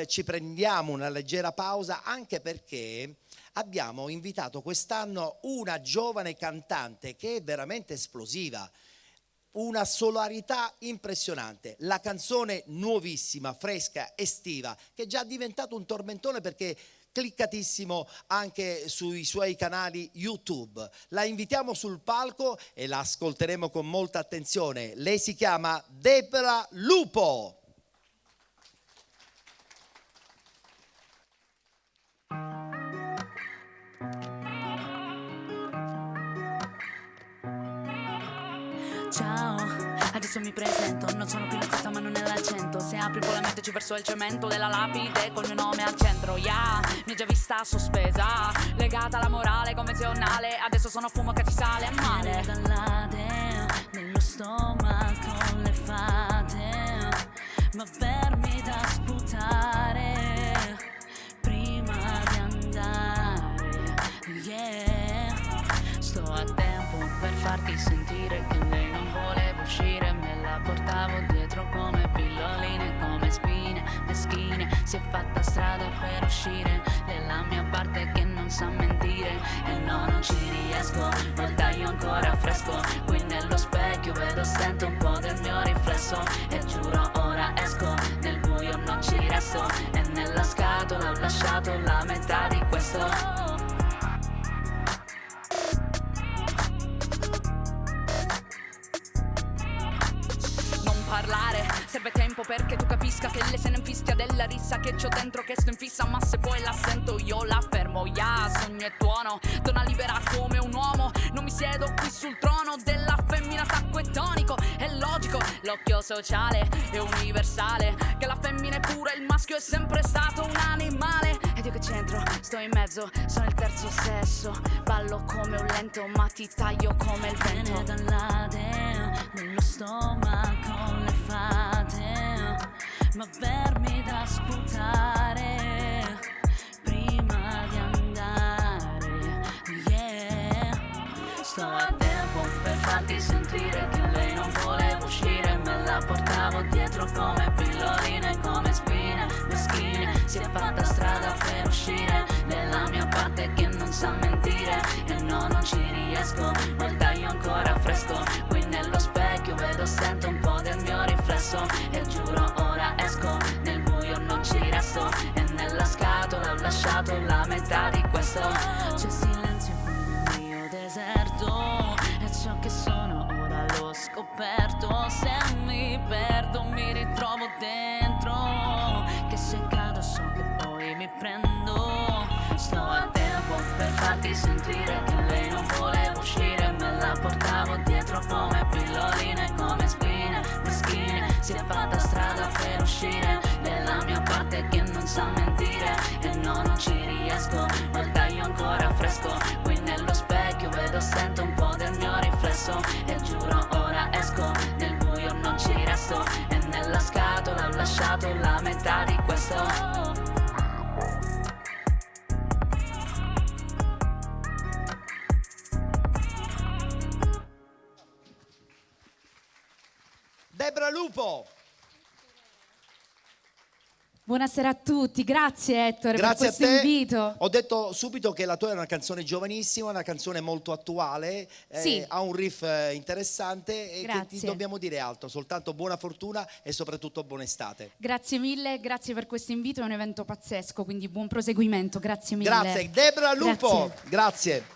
ci prendiamo una leggera pausa, anche perché abbiamo invitato quest'anno una giovane cantante che è veramente esplosiva, una solarità impressionante, la canzone nuovissima, fresca, estiva, che è già diventato un tormentone perché cliccatissimo anche sui suoi canali YouTube. La invitiamo sul palco e la ascolteremo con molta attenzione. Lei si chiama Debra Lupo. Ciao, adesso mi presento, non sono più la stessa ma non è l'accento. Se apri un po' la mente ci verso il cemento della lapide col mio nome al centro, yeah. Mi ho già vista sospesa, legata alla morale convenzionale. Adesso sono fumo che ti sale a male. Dall'ade, nello stomaco le fate, ma vermi da sputare prima di andare, yeah. Sto a tempo per farti sentire che lei non voleva uscire, me la portavo dietro come pilloline, come spine meschine. Si è fatta strada per uscire, lei è la mia parte che non sa mentire. E no, non ci riesco, io ancora fresco. Qui nello specchio vedo, sento un po' del mio riflesso. E giuro ora esco, nel buio non ci resto. E nella scatola ho lasciato la metà di questo. Serve tempo perché tu capisca che lei se ne infischia della rissa che c'ho dentro, che sto in fissa, ma se poi la sento io la fermo, yeah. Sogno e tuono, donna libera come un uomo, non mi siedo qui sul trono della femmina tacco e tonico. È logico, l'occhio sociale è universale, che la femmina è pura, il maschio è sempre stato un animale. Ed io che c'entro, sto in mezzo, sono il terzo sesso, ballo come un lento ma ti taglio come il vento. Dall'ade, nello stomaco le fate, ma vermi da sputare prima di andare, yeah. Sto a tempo per farti sentire che lei non voleva uscire, me la portavo dietro come pilloline, come spine meschine. Si è fatta strada per uscire, nella mia parte che non sa mentire. E no, non ci riesco, io ancora fresco. Qui nello specchio vedo, sento un po' del mio riflesso. E giuro ora esco, nel buio non ci resto. E nella scatola ho lasciato la metà di questo. C'è silenzio nel mio deserto, e ciò che sono ora l'ho scoperto. Se mi perdo mi ritrovo dentro, che se cado so che poi mi prendo. Sto a tempo per farti sentire che lei non voleva uscire, me la portavo dietro come pilloline, come spine meschine. Si è fatta strada per uscire, nella mia parte che non sa mentire. E no, non ci riesco, io ancora fresco. Qui nello specchio vedo, sento un po' del mio riflesso. E giuro ora esco, nel buio non ci resto. E nella scatola ho lasciato la metà di questo. Debra Lupo. Buonasera a tutti, grazie Ettore Grazie per questo invito. Ho detto subito che la tua è una canzone giovanissima, una canzone molto attuale, sì. Ha un riff interessante e che ti dobbiamo dire altro, soltanto buona fortuna e soprattutto buona estate. Grazie mille, grazie per questo invito, è un evento pazzesco, quindi buon proseguimento, grazie mille. Grazie, Debra Lupo, Grazie. Grazie.